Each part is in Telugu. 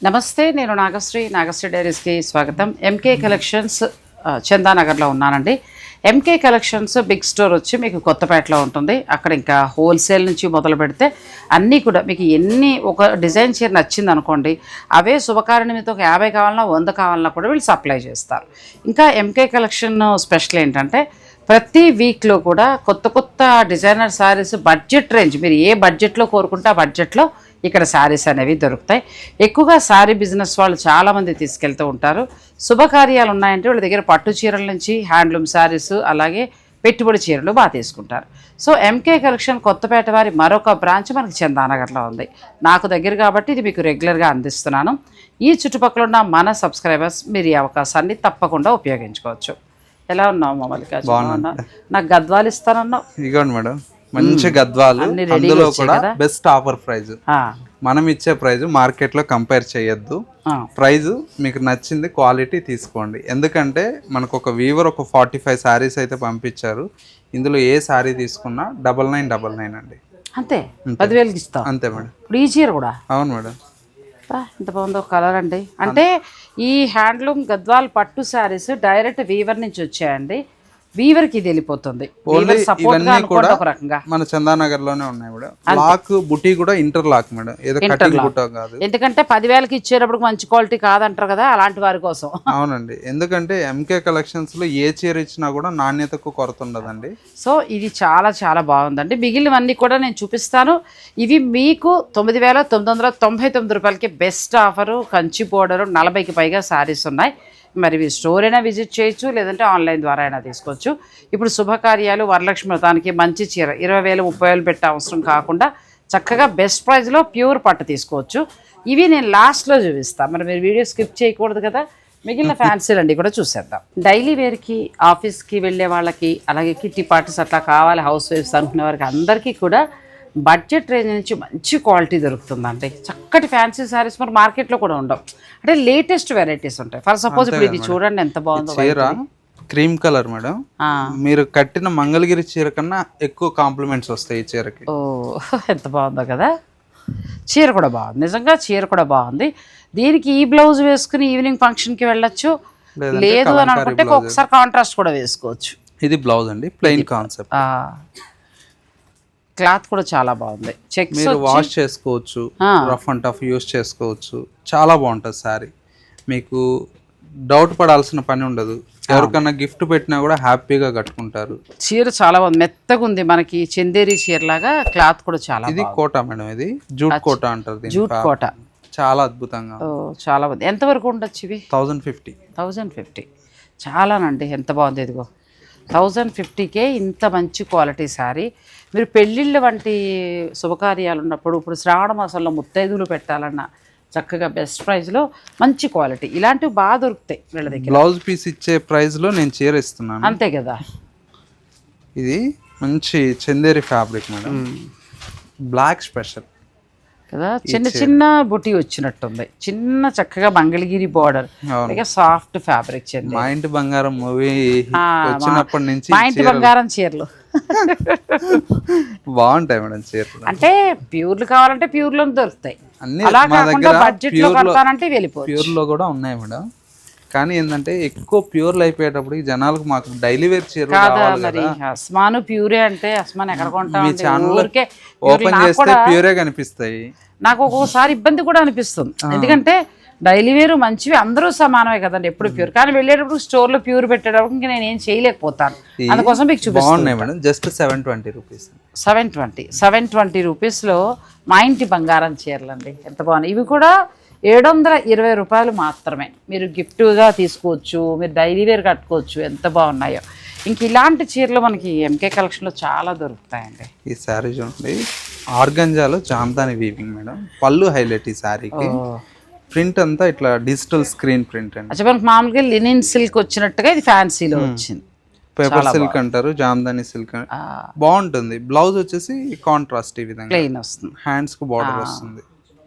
నమస్తే, నేను నాగశ్రీ డైరీస్కి స్వాగతం. ఎంకే కలెక్షన్స్ చందానగర్లో ఉన్నానండి. ఎంకే కలెక్షన్స్ బిగ్ స్టోర్ వచ్చి మీకు కొత్తపేటలో ఉంటుంది. అక్కడ ఇంకా హోల్సేల్ నుంచి మొదలు పెడితే అన్నీ కూడా మీకు ఒక డిజైన్ చీర నచ్చింది అనుకోండి, అవే శుభకార్యం మీద ఒక 50 కావాలన్నా 100 కావాలన్నా కూడా వీళ్ళు సప్లై చేస్తారు. ఇంకా ఎంకే కలెక్షన్ స్పెషల్ ఏంటంటే ప్రతి వీక్లో కూడా కొత్త డిజైనర్ శారీస్ బడ్జెట్ రేంజ్, మీరు ఏ బడ్జెట్లో కోరుకుంటే ఆ బడ్జెట్లో ఇక్కడ శారీస్ అనేవి దొరుకుతాయి. ఎక్కువగా శారీ బిజినెస్ వాళ్ళు చాలామంది తీసుకెళ్తూ ఉంటారు. శుభకార్యాలు ఉన్నాయంటే వాళ్ళ దగ్గర పట్టు చీరల నుంచి హ్యాండ్లూమ్ శారీస్, అలాగే పెట్టుబడి చీరలు బాగా తీసుకుంటారు. సో ఎంకే కలెక్షన్ కొత్తపేట వారి మరొక బ్రాంచ్ మనకి చందానగర్లో ఉంది. నాకు దగ్గర కాబట్టి ఇది మీకు రెగ్యులర్గా అందిస్తున్నాను. ఈ చుట్టుపక్కల ఉన్న మన సబ్స్క్రైబర్స్ మీరు ఈ అవకాశాన్ని తప్పకుండా ఉపయోగించుకోవచ్చు. ఎలా ఉన్నావు మల్లికార్జున? నాకు గద్వాలు ఇస్తానన్నావు. ఇదిగోండి మేడం, మంచి గద్వాలు, అందులో కూడా బెస్ట్ ఆఫర్ ప్రైస్. మనం ఇచ్చే ప్రైస్ మార్కెట్ లో కంపేర్ చేయొద్దు. ప్రైస్ మీకు నచ్చింది, క్వాలిటీ తీసుకోండి. ఎందుకంటే మనకు ఒక వీవర్ ఒక 45 శారీస్ అయితే పంపించారు. ఇందులో ఏ శారీ తీసుకున్నా 9999 అండి. అంతే, 10,000కి ఇస్తాం. అంతే మేడం. ఇప్పుడు ఈ చీర కూడా అవును మేడం. ఎంత బాగుందో కలర్ అండి. అంటే ఈ హ్యాండ్లూమ్ గద్వాల్ పట్టు శారీస్ డైరెక్ట్ వీవర్ నుంచి వచ్చాయండి. వీవర్కి ఇది వెళ్ళిపోతుంది. మన చందానగర్ లోనే ఉన్నాయి మేడం. లాక్ బుటీ కూడా ఇంటర్ లాక్ మేడం, ఏదో కటింగ్ బుట్ట కాదు. ఎందుకంటే 10,000కి ఇచ్చేటప్పుడు మంచి క్వాలిటీ కాదంటారు కదా, అలాంటి వారి కోసం. అవునండి, ఎందుకంటే ఎంకే కలెక్షన్స్ లో ఏ చీర ఇచ్చినా కూడా నాణ్యతకు కొరత ఉండదండి. సో ఇది చాలా చాలా బాగుందండి. మిగిలినవన్నీ కూడా నేను చూపిస్తాను. ఇవి మీకు 9,999 రూపాయలకి బెస్ట్ ఆఫరు. కంచి బోర్డరు 40కి పైగా శారీస్ ఉన్నాయి. మరి స్టోర్ అయినా విజిట్ చేయొచ్చు, లేదంటే ఆన్లైన్ ద్వారా అయినా తీసుకోవచ్చు. ఇప్పుడు శుభకార్యాలు, వరలక్ష్మి వ్రతానికి మంచి చీర 20,000 30,000 పెట్టే అవసరం కాకుండా చక్కగా బెస్ట్ ప్రైస్లో ప్యూర్ పట్టు తీసుకోవచ్చు. ఇవి నేను లాస్ట్లో చూపిస్తాను. మరి మీరు వీడియో స్కిప్ చేయకూడదు కదా. మిగిలిన ఫ్యాన్సీలు అన్నీ కూడా చూసేద్దాం. డైలీ వేర్కి, ఆఫీస్కి వెళ్ళే వాళ్ళకి, అలాగే కిట్టి పార్టీస్ అట్లా కావాలి, హౌస్ వైఫ్స్ అనుకునే వారికి అందరికీ కూడా బడ్జెట్ రేంజ్ నుంచి మంచి క్వాలిటీ దొరుకుతుందండి. చక్కటి ఫ్యాన్సీ శారీస్ మరి మార్కెట్లో కూడా ఉండవు. అంటే లేటెస్ట్ వెరైటీస్ ఉంటాయి. ఫర్ సపోజ్ ఇప్పుడు ఇది చూడండి ఎంత బాగుందో. చీర క్రీమ్ కలర్ మేడం, మీరు కట్టిన మంగళగిరి చీర కన్నా ఎక్కువ కాంప్లిమెంట్స్ వస్తాయి ఈ చీరకి. ఓ ఎంత బాగుందో కదా. చీర కూడా బాగుంది, నిజంగా చీర కూడా బాగుంది. దీనికి ఈ బ్లౌజ్ వేసుకుని ఈవినింగ్ ఫంక్షన్కి వెళ్ళొచ్చు, లేదు అని అనుకుంటే ఒకసారి కాంట్రాస్ట్ కూడా వేసుకోవచ్చు. ఇది బ్లౌజ్ అండి, ప్లెయిన్ కాన్సెప్ట్. క్లాత్ కూడా చాలా బాగుంది. చెక్స్ మీరు వాష్ చేసుకోవచ్చు, రఫ్ అండ్ టఫ్ యూస్ చేసుకోవచ్చు. చాలా బాగుంటుంది శారీ. మీకు డౌట్ పడాల్సిన పని ఉండదు. ఎవరికన్నా గిఫ్ట్ పెట్టినా కూడా హ్యాపీగా కట్టుకుంటారు. చీర చాలా బాగుంది, మెత్తగా ఉంది. మనకి చందేరి చీర లాగా క్లాత్ కూడా చాలా. ఇది కోటా మేడం, ఇది జూట్ కోటా అంటారు. జూట్ కోటా చాలా అద్భుతంగా, చాలా బాగుంది. ఎంతవరకు ఉండొచ్చు ఇవి? 1050. చాలానండి, ఎంత బాగుంది. ఇదిగో 1050కే ఇంత మంచి క్వాలిటీ శారీ. మీరు పెళ్ళిళ్ళ వంటి శుభకార్యాలు ఉన్నప్పుడు, ఇప్పుడు శ్రావణ మాసంలో ముత్తైదులు పెట్టాలన్నా చక్కగా బెస్ట్ ప్రైస్లో మంచి క్వాలిటీ ఇలాంటివి బాగా దొరుకుతాయి వీళ్ళ దగ్గర. బ్లౌజ్ పీస్ ఇచ్చే ప్రైస్లో నేను చీర ఇస్తున్నాను. అంతే కదా. ఇది మంచి Chanderi fabric madam, black special కదా. చిన్న బుటీ వచ్చినట్టుంది. చిన్న చక్కగా Mangalagiri border, soft fabric. Chanderi మా ఇంటి బంగారం మూవీ వచ్చినప్పటి నుంచి మా ఇంటి బంగారం చీరలు బాగుంటాయి మేడం. చీరలు అంటే ప్యూర్లు కావాలంటే ప్యూర్లో దొరుకుతాయి. బడ్జెట్ లో కడతానంటే వెళ్ళిపోవచ్చు. ప్యూర్ లో కూడా ఉన్నాయి మేడం. కానీ ఏంటంటే ఎక్కువ ప్యూర్లు అయిపోయేటప్పుడు జనాలకు మాకు డైలీ వేర్ చీర మరి అస్మాను ప్యూరే అంటే అస్మాన్ ఎక్కడ కొంటాం? మీ ఛానల్ ఓపెన్ చేస్తే ప్యూరే కనిపిస్తాయి. నాకు ఒక్కోసారి ఇబ్బంది కూడా అనిపిస్తుంది. ఎందుకంటే డైలీ వేరు మంచివి అందరూ సమానమే కదండి, ఎప్పుడు ప్యూర్. కానీ వెళ్ళేటప్పుడు స్టోర్ లో ప్యూర్ పెట్టేటప్పుడు ఇంకా నేను ఏం చేయలేకపోతాను. అందుకోసం మీకు చూపిస్తాను మేడం. Just 720 rupees. 720 రూపీస్లో మా ఇంటి బంగారం చీరలు అండి, ఎంత బాగున్నాయి. ఇవి కూడా 720 రూపాయలు మాత్రమే. మీరు గిఫ్ట్గా తీసుకోవచ్చు, మీరు డైలీ వేర్ కట్టుకోవచ్చు. ఎంత బాగున్నాయో. ఇంక ఇలాంటి చీరలు మనకి ఎంకే కలెక్షన్లో చాలా దొరుకుతాయండి. ఈ శారీ చూడండి, ఆర్గంజాలో జామ్దాని వీవింగ్ మేడం. పళ్ళు హైలైట్ ఈ శారీకి. ప్రింట్ అంతా ఇట్లా డిజిటల్ స్క్రీన్ ప్రింట్ అండి. అచ్చా, మనకి మామూలుగా లినిన్ సిల్క్ వచ్చినట్టుగా ఇది ఫ్యాన్సీలో వచ్చింది. పేపర్ సిల్క్ అంటారు, జామ్దాని సిల్క్. బాగుంటుంది. బ్లౌజ్ వచ్చేసి కాంట్రాస్ట్ ఈ విధంగా ప్లెయిన్ వస్తుంది, హ్యాండ్స్ కు బార్డర్ వస్తుంది.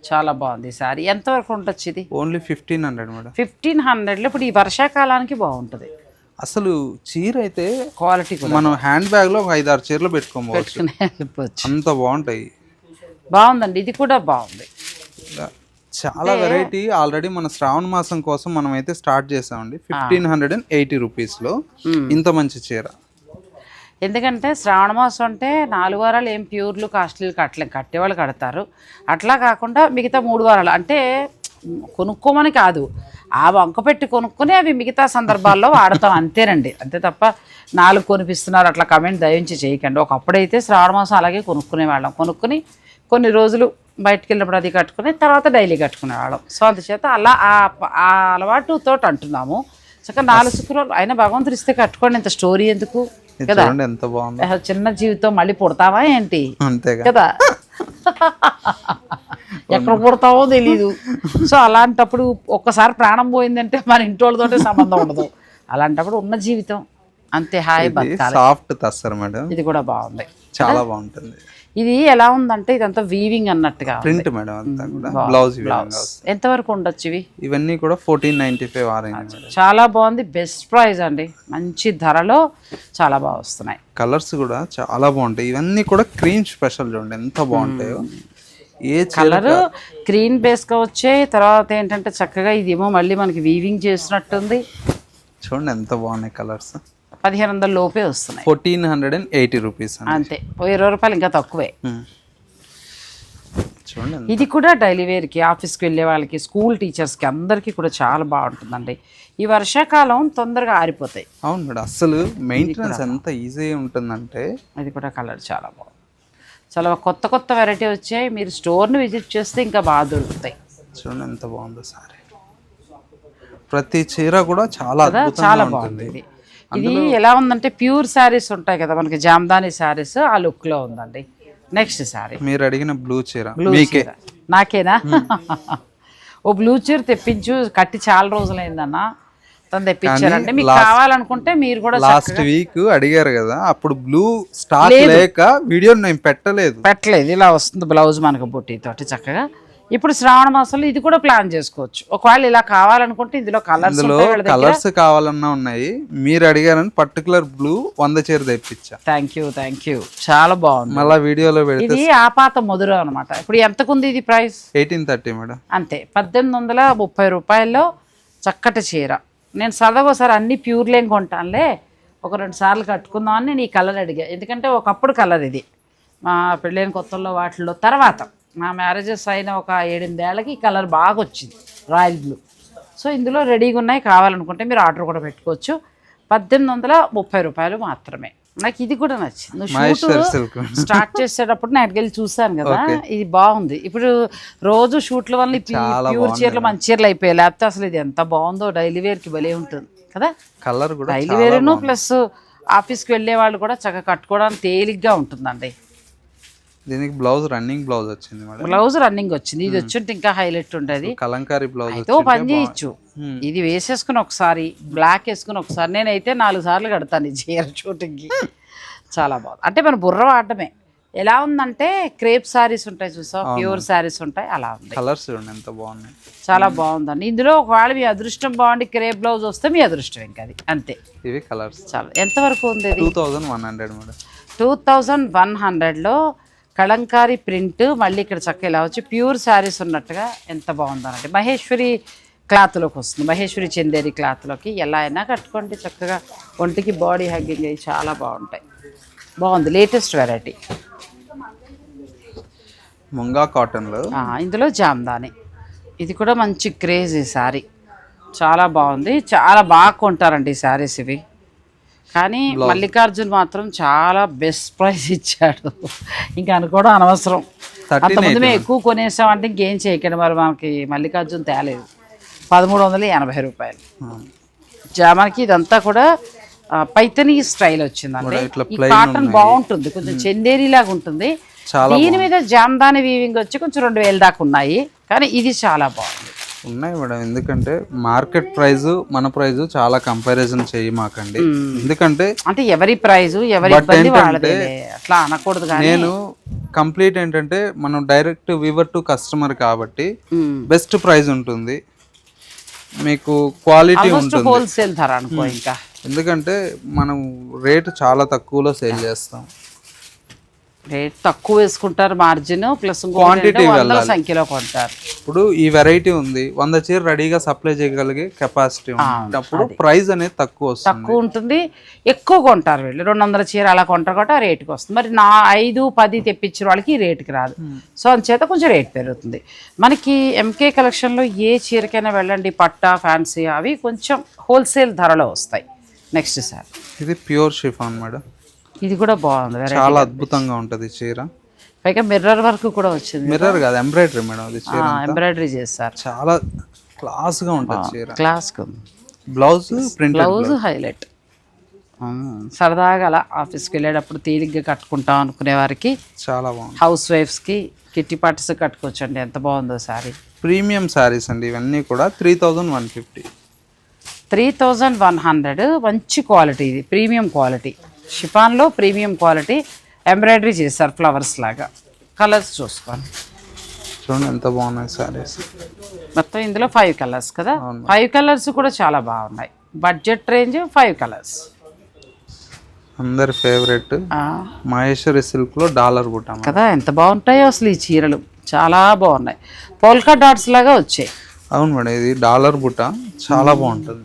చాలా బాగుంది సారీ. ఎంత వరకు ఉండొచ్చు ఇది? Only 1500 madam. 1500లో ఇప్పుడు ఈ వర్షాకాలానికి బాగుంటుంది. అసలు చీర అయితే క్వాలిటీ మనం హ్యాండ్ బ్యాగ్ లో 5-6 చీరలు పెట్టుకోవచ్చు, అంత బాగుంటాయి. బాగుందండి, ఇది కూడా బాగుంది. చాలా వెరైటీ ఆల్రెడీ మన శ్రావణ మాసం కోసం మనం అయితే స్టార్ట్ చేసామండి. 1580 రూపీస్లో ఇంత మంచి చీర. ఎందుకంటే శ్రావణ మాసం అంటే 4 వారాలు ఏం ప్యూర్లు కాస్ట్లీలు కట్టేవాళ్ళు కడతారు. అట్లా కాకుండా మిగతా 3 వారాలు అంటే కొనుక్కోమని కాదు, ఆ వంక పెట్టి కొనుక్కొని అవి మిగతా సందర్భాల్లో వాడతాం అంతేనండి. అంతే తప్ప 4 కొనిపిస్తున్నారు అట్లా కమెంట్ దయించి చేయకండి. ఒకప్పుడైతే శ్రావణ మాసం అలాగే కొనుక్కునేవాళ్ళం. కొనుక్కొని కొన్ని రోజులు బయటకు వెళ్ళినప్పుడు అది కట్టుకుని తర్వాత డైలీ కట్టుకునేవాళ్ళం. సో అందుచేత అలా ఆ అలవాటుతో అంటున్నాము. చక్కగా 4 శుక్రవారాలు అయినా భగవంతుడు ఇస్తే కట్టుకోండి, ఇంత స్టోరీ ఎందుకు కదా. ఎంత బాగుంది. చిన్న జీవితం మళ్ళీ పుడతావా ఏంటి కదా, ఎక్కడ పుడతావో తెలీదు. సో అలాంటప్పుడు ఒక్కసారి ప్రాణం పోయిందంటే మన ఇంటోళ్ళతోటే సంబంధం ఉండదు. అలాంటప్పుడు ఉన్న జీవితం అంతే హాయి బతకాలి. సాఫ్ట్ తస్సర్ మేడం, ఇది కూడా బాగుంది, చాలా బాగుంటుంది. ఇది ఎలా ఉందంటే ఇదంతా వీవింగ్ అన్నట్టుగా ప్రింట్ మేడం అంతా కూడా. బ్లౌజ్ ఎంత వరకు ఉండొచ్చు ఇవి? ఇవన్నీ కూడా 1495 ఆరెంజ్. చాలా బాగుంది, బెస్ట్ ప్రైస్ అండి, మంచి ధరలో చాలా బాగా వస్తున్నాయి. కలర్స్ కూడా చాలా బాగుంటాయి. ఇవన్నీ కూడా క్రీమ్ స్పెషల్ చూడండి ఎంత బాగుంటాయో. ఏ కలర్ క్రీమ్ బేస్గా వచ్చాయి. తర్వాత ఏంటంటే చక్కగా ఇదేమో మళ్ళీ మనకి వీవింగ్ చేసినట్టుంది. చూడండి ఎంత బాగున్నాయి కలర్స్. 1500 లోపే వస్తున్నాయి. 1480 రూపీస్ అంతే, 20 రూపాయలు ఇంకా తక్కువే. చూడండి ఇది కూడా డైలీ వేర్కి, ఆఫీస్కి వెళ్ళే వాళ్ళకి, స్కూల్ టీచర్స్కి అందరికీ కూడా చాలా బాగుంటుందండి. ఈ వర్షాకాలం తొందరగా ఆరిపోతాయి. అవును మేడం, అసలు మెయింటెనెన్స్ ఎంత ఈజీ ఉంటుందంటే. ఇది కూడా కలర్ చాలా బాగుంది. చాలా కొత్త కొత్త వెరైటీ వచ్చాయి. మీరు స్టోర్ని విజిట్ చేస్తే ఇంకా బాగా దొరుకుతాయి. చూడండి ఎంత బాగుందో సారీ. ప్రతి చీర కూడా చాలా బాగుంది. ఇది ఎలా ఉందంటే ప్యూర్ శారీస్ ఉంటాయి కదా మనకి, జామ్దాని శారీస్ ఆ లుక్ లో ఉందండి. నెక్స్ట్ శారీ మీరు అడిగిన బ్లూ చీర. నాకేనా? ఓ బ్లూ చీర తెప్పించు, కట్టి చాలా రోజులైందన్న, తను తెప్పించారంటే మీకు కావాలనుకుంటే మీరు కూడా. లాస్ట్ వీక్ అడిగారు కదా, అప్పుడు బ్లూ స్టాక్ లేక వీడియో నేను పెట్టలేదు. ఇలా వస్తుంది బ్లౌజ్ మనకు బొట్టి తోటి చక్కగా. ఇప్పుడు శ్రావణ మాసంలో ఇది కూడా ప్లాన్ చేసుకోవచ్చు. ఒకవేళ ఇలా కావాలనుకుంటే ఇందులో కలర్స్ కావాలన్నా ఉన్నాయి. మీరు అడిగారని పర్టికులర్ బ్లూ 100 చీర తెప్పించా. థ్యాంక్ యూ, చాలా బాగుంది. మళ్ళీ వీడియోలో పెడితే ఇది ఆపాత మధురం అనమాట. ఇప్పుడు ఎంతకుంది ఇది ప్రైస్? 1830 మేడం. అంతే, 1830 రూపాయల్లో చక్కటి చీర. నేను సరదాగా ఒకసారి అన్ని ప్యూర్లేం కొంటానులే, ఒక 2 సార్లు కట్టుకుందామని నేను ఈ కలర్ అడిగా. ఎందుకంటే ఒకప్పుడు కలర్ ఇది మా పెళ్ళైన కొత్తల్లో వాటిల్లో. తర్వాత మా మ్యారేజెస్ అయిన ఒక 7-8 ఏళ్ళకి ఈ కలర్ బాగా వచ్చింది, రాయల్ బ్లూ. సో ఇందులో రెడీగా ఉన్నాయి, కావాలనుకుంటే మీరు ఆర్డర్ కూడా పెట్టుకోవచ్చు. 1830 రూపాయలు మాత్రమే. నాకు ఇది కూడా నచ్చింది. నువ్వు షూట్ స్టార్ట్ చేసేటప్పుడు నేను అక్కడికి వెళ్ళి చూసాను కదా, ఇది బాగుంది. ఇప్పుడు రోజు షూట్ల వల్ల ప్యూర్ చీరలు మంచి చీరలు అయిపోయాయి, లేకపోతే అసలు ఇది ఎంత బాగుందో. డైలీ వేర్కి భలే ఉంటుంది కదా కలర్ కూడా. డైలీ వేర్ను ప్లస్ ఆఫీస్కి వెళ్ళే వాళ్ళు కూడా చక్కగా కట్టుకోవడానికి తేలిగ్గా ఉంటుందండి. దీనికి బ్లౌజ్ రన్నింగ్ బ్లౌజ్ వచ్చింది మేడం. బ్లౌజ్ రన్నింగ్ వచ్చింది. ఇది వచ్చి ఇంకా హైలైట్ ఉంటుంది. కలంకారీ బ్లౌజ్ అయితే పని చేయొచ్చు. ఇది వేసేసుకుని ఒకసారి బ్లాక్ వేసుకుని ఒకసారి, నేనైతే 4 సార్లు కడతాను ఈ చీర షూటింగ్కి. చాలా బాగుంది. అంటే మన బుర్ర వాడటమే. ఎలా ఉందంటే క్రేప్ శారీస్ ఉంటాయి చూసా, ప్యూర్ శారీస్ ఉంటాయి, అలా ఉంది. కలర్స్ ఎంత బాగున్నాయి, చాలా బాగుందండి. ఇందులో ఒకవేళ మీ అదృష్టం బాగుండి క్రేప్ బ్లౌజ్ వస్తే మీ అదృష్టం ఇంకా అది అంతే. ఇవి కలర్స్ చాలా. ఎంతవరకు ఉంది? 2100 మేడం. 2100లో కలంకారీ ప్రింట్. మళ్ళీ ఇక్కడ చక్కగా ఇలా వచ్చి ప్యూర్ శారీస్ ఉన్నట్టుగా ఎంత బాగుందనంటే మహేశ్వరి క్లాత్లోకి వస్తుంది. మహేశ్వరి చందేరి క్లాత్లోకి ఎలా అయినా కట్టుకోండి చక్కగా. ఒంటికి బాడీ హగ్గింగ్ అయ్యి చాలా బాగుంటాయి. బాగుంది, లేటెస్ట్ వెరైటీ. ముంగా కాటన్లో ఇందులో జామ్దాని. ఇది కూడా మంచి క్రేజ్ ఈ శారీ, చాలా బాగుంది. చాలా బాగా కొంటారండి ఈ శారీస్ ఇవి. కానీ మల్లికార్జున్ మాత్రం చాలా బెస్ట్ ప్రైస్ ఇచ్చాడు. ఇంకా అనుకోవడం అనవసరం. అంతకుముందు మేము ఎక్కువ కొనేసామంటే ఇంకేం చేయకండి. మరి మనకి మల్లికార్జున్ తేలేదు. 1380 రూపాయలు. మనకి ఇదంతా కూడా పైతనీ స్టైల్ వచ్చిందండి. ఈ కాటన్ బాగుంటుంది, కొంచెం చందేరి లాగా ఉంటుంది. దీని మీద జామ్దాని వీవింగ్ వచ్చి కొంచెం 2000 దాకా ఉన్నాయి. కానీ ఇది చాలా బాగుంది. ఉన్నాయి మేడం, ఎందుకంటే మార్కెట్ ప్రైస్ మన ప్రైస్ చాలా కంపారిజన్ చేయమాకండి. ఎందుకంటే అంటే ఎవరి ప్రైస్ ఎవరి ఇబ్బంది వాళ్ళదే, అట్లా అనకూడదు. నేను కంప్లీట్ ఏంటంటే మనం డైరెక్ట్ వీవర్ టు కస్టమర్ కాబట్టి బెస్ట్ ప్రైస్ ఉంటుంది, మీకు క్వాలిటీ ఉంటుంది, హోల్సేల్ ధర అనుకో. ఇంకా ఎందుకంటే మనం రేటు చాలా తక్కువలో సేల్ చేస్తాం. రేట్ తక్కువ వేసుకుంటారు, మార్జిన్ ప్లస్ క్వాంటిటీ సంఖ్యలో కొంటారు. ఇప్పుడు ఈ వెరైటీ ఉంది, 100 చీర రెడీగా సప్లై చేయగలిగే కెపాసిటీ ఉంది. అప్పుడు ప్రైస్ అనేది తక్కువ ఉంటుంది. ఎక్కువ కొంటారు వీళ్ళు, 200 చీర అలా కొంటారు కాబట్టి ఆ రేటుకి వస్తుంది. మరి 5-10 తెప్పించిన వాళ్ళకి ఈ రేటుకి రాదు. సో అందుచేత కొంచెం రేట్ పెరుగుతుంది. మనకి ఎంకే కలెక్షన్లో ఏ చీరకైనా వెళ్ళండి, పట్టా ఫ్యాన్సీ అవి కొంచెం హోల్సేల్ ధరలో వస్తాయి. నెక్స్ట్ సార్ ఇది ప్యూర్ షిఫాన్ మేడం. ఇది కూడా బాగుంది, చాలా అద్భుతంగా ఉంటుంది చీర. పైగా మిర్రర్ వర్క్ కూడా వచ్చింది. మిర్రర్ కాదు, ఎంబ్రాయిడరీ మేడం. అది చీర ఎంబ్రాయిడరీ చేస్తారు, చాలా క్లాస్ గా ఉంటుంది చీర. Class blouse print, blouse highlight. సరదాగా అలా ఆఫీస్కి వెళ్ళేటప్పుడు తేలిగ్గా కట్టుకుంటాం అనుకునే వారికి, చాలా బాగుంది. హౌస్ వైఫ్స్కి కిట్టి పార్టీస్ కట్టుకోవచ్చండి. ఎంత బాగుందో సారీ. ప్రీమియం శారీస్ అండి ఇవన్నీ కూడా. 3150, 3100. మంచి క్వాలిటీ, ఇది ప్రీమియం క్వాలిటీ. షిఫాన్లో ప్రీమియం క్వాలిటీ, ఎంబ్రాయిడరీ చేస్తారు ఫ్లవర్స్ లాగా. కలర్స్ చూసుకోండి, చూడండి ఎంత బాగున్నాయి శారీస్. మొత్తం ఇందులో 5 కలర్స్ కదా. 5 కలర్స్ కూడా చాలా బాగున్నాయి. Budget range 5 colours. అందరి ఫేవరెట్ మహేశ్వరి సిల్క్ లో డాలర్ బుట్ట కదా. ఎంత బాగుంటాయో అసలు ఈ చీరలు, చాలా బాగున్నాయి. పోల్కా డాట్స్ లాగా వచ్చాయి. అవును మేడం, ఇది డాలర్ బుట్ట చాలా బాగుంటుంది.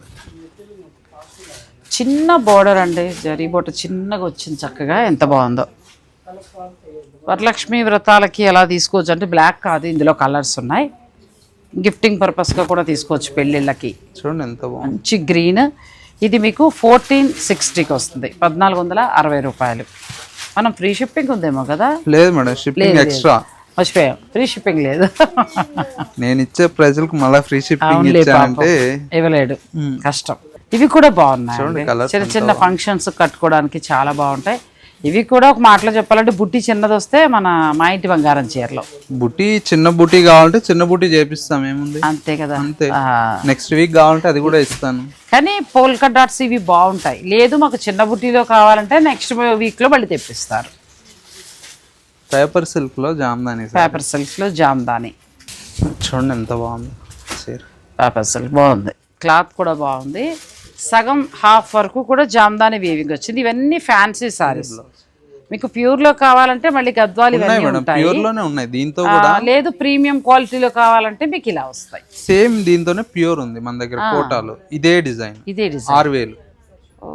చిన్న బోర్డర్ అండి, జరీ బోర్డర్ చిన్నగా వచ్చింది చక్కగా. ఎంత బాగుందో. వరలక్ష్మి వ్రతాలకి ఎలా తీసుకోవచ్చు అంటే బ్లాక్ కాదు, ఇందులో కలర్స్ ఉన్నాయి. గిఫ్టింగ్ పర్పస్గా కూడా తీసుకోవచ్చు పెళ్ళిళ్ళకి. చూడండి ఎంత బాగుంది. మంచి గ్రీన్. ఇది మీకు 1460కి వస్తుంది, 1460 రూపాయలు. మనం ఫ్రీ షిప్పింగ్ ఉందేమో కదా. లేదు మేడం, షిప్పింగ్ ఎక్స్ట్రా. మర్చిపోయాం, ఫ్రీ షిప్పింగ్ లేదు. నేను ఇచ్చే ప్రైజులకు మళ్ళీ ఫ్రీ షిప్పింగ్ ఇచ్చానంటే ఇవ్వలేడు, కష్టం. ఇవి కూడా బాగున్నాయి, చిన్న చిన్న ఫంక్షన్స్ కట్టుకోవడానికి చాలా బాగుంటాయి. ఇవి కూడా ఒక మాటలో చెప్పాలంటే బుట్టి చిన్నది వస్తే మా ఇంటి బంగారం చీరలో. బుట్టి చిన్న బుట్టి కావాలంటే చిన్న బుట్టి చేపిస్తాం, ఏముంది అంతే కదా. అంతే. నెక్స్ట్ వీక్ కావాలంటే అది కూడా ఇస్తాను. కానీ పోల్కా డాట్స్ ఇవి బాగుంటాయి. లేదు మాకు చిన్న బుట్టిలో కావాలంటే నెక్స్ట్ వీక్లో మళ్ళీ తెప్పిస్తారు. పేపర్ సిల్క్ లో జామ్దాని. పేపర్ సిల్క్ లో జామ్దాని చూడండి ఎంత బాగుంది చీర. పేపర్ సిల్క్ బాగుంది, క్లాత్ కూడా బాగుంది. సగం హాఫ్ వరకు కూడా జామ్దాని వీవింగ్ వచ్చింది. ఇవన్నీ ఫ్యాన్సీ సారీస్. మీకు ప్యూర్ లో కావాలంటే మళ్ళీ గద్వాలు ఇవన్నీ ఉంటాయి. ప్యూర్ లోనే ఉన్నాయి దీంతో కూడా. లేదు ప్రీమియం క్వాలిటీలో కావాలంటే మీకు ఇలా వస్తాయి. సేమ్ దీంతోనే ప్యూర్ ఉంది మన దగ్గర కోటాలో. ఇదే డిజైన్ 6000. ఓ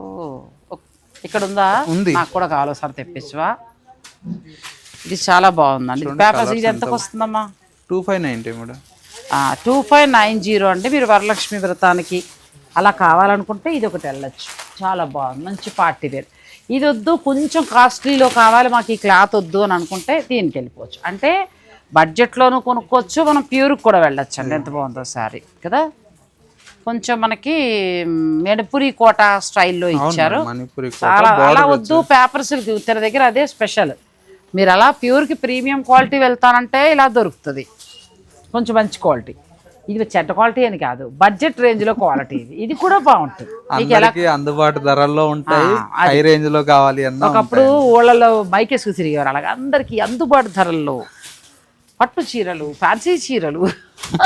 ఇక్కడ ఉందా? ఉంది. నాకు కూడా కావాలి, సార్ తెప్పించవా? ఇది చాలా బాగుందండి. పేపర్స్ ఇది ఎంతకు వస్తుందమ్మా? 2590 మేడం. 2590 అంటే మీరు వరలక్ష్మి వ్రతానికి అలా కావాలనుకుంటే ఇది ఒకటి వెళ్ళచ్చు. చాలా బాగుంది, మంచి పార్టీ వేర్. ఇది వద్దు కొంచెం కాస్ట్లీలో కావాలి మాకు ఈ క్లాత్ వద్దు అని అనుకుంటే దీనికి వెళ్ళిపోవచ్చు. అంటే బడ్జెట్లోనూ కొనుక్కోవచ్చు, మనం ప్యూర్కి కూడా వెళ్ళొచ్చు అండి. ఎంత బాగుందో శారీ కదా. కొంచెం మనకి మణిపురి కోట స్టైల్లో ఇచ్చారు. చాలా అలా వద్దు పేపర్ సిల్క్ తన దగ్గర అదే స్పెషల్. మీరు అలా ప్యూర్కి ప్రీమియం క్వాలిటీ వెళ్తానంటే ఇలా దొరుకుతుంది, కొంచెం మంచి క్వాలిటీ. ఇది చెడ్డ క్వాలిటీ అని కాదు, బడ్జెట్ రేంజ్ లో క్వాలిటీ. ఇది కూడా బాగుంటుంది, అందుబాటు ధరల్లో ఉంటాయి. హై రేంజ్ లో కావాలి అన్న ఒకప్పుడు ఊళ్ళలో మైకేసుకు తిరిగేవారు. అలాగే అందరికి అందుబాటు ధరల్లో పట్టు చీరలు, ఫ్యాన్సీ చీరలు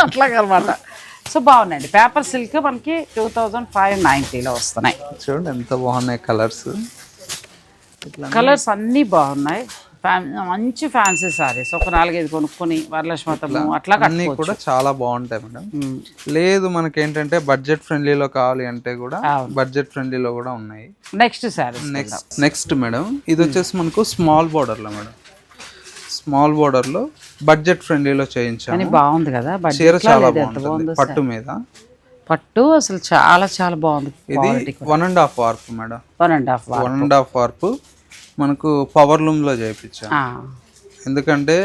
అట్లాగనమాట. సో బాగున్నాయండి. పేపర్ సిల్క్ మనకి 2590లో వస్తున్నాయి. చూడండి ఎంత బాగున్నాయి కలర్స్. కలర్స్ అన్నీ బాగున్నాయి. మంచి ఫ్యాన్సీ సారీస్ ఒక 4-5 కొనుక్కొని వరలక్ష్మి అట్లా అన్నీ కూడా చాలా బాగుంటాయి మేడం. లేదు మనకేంటంటే బడ్జెట్ ఫ్రెండ్లీలో కావాలి అంటే కూడా బడ్జెట్ ఫ్రెండ్లీలో కూడా ఉన్నాయి. నెక్స్ట్ సారీ నెక్స్ట్ మేడం ఇది వచ్చేసి మనకు స్మాల్ బోర్డర్ లో మేడం. స్మాల్ బోర్డర్ లో బడ్జెట్ ఫ్రెండ్లీలో చేయించాను. బాగుంది కదా. చీర చాలా బాగుంటుంది, పట్టు మీద. పట్టు అసలు చాలా చాలా బాగుంది. ఇది 1.5 వార్ప్ మేడం. 1.5 వార్ప్ మనకు పవర్ లూమ్ లో చేయించాం. ఎందుకంటే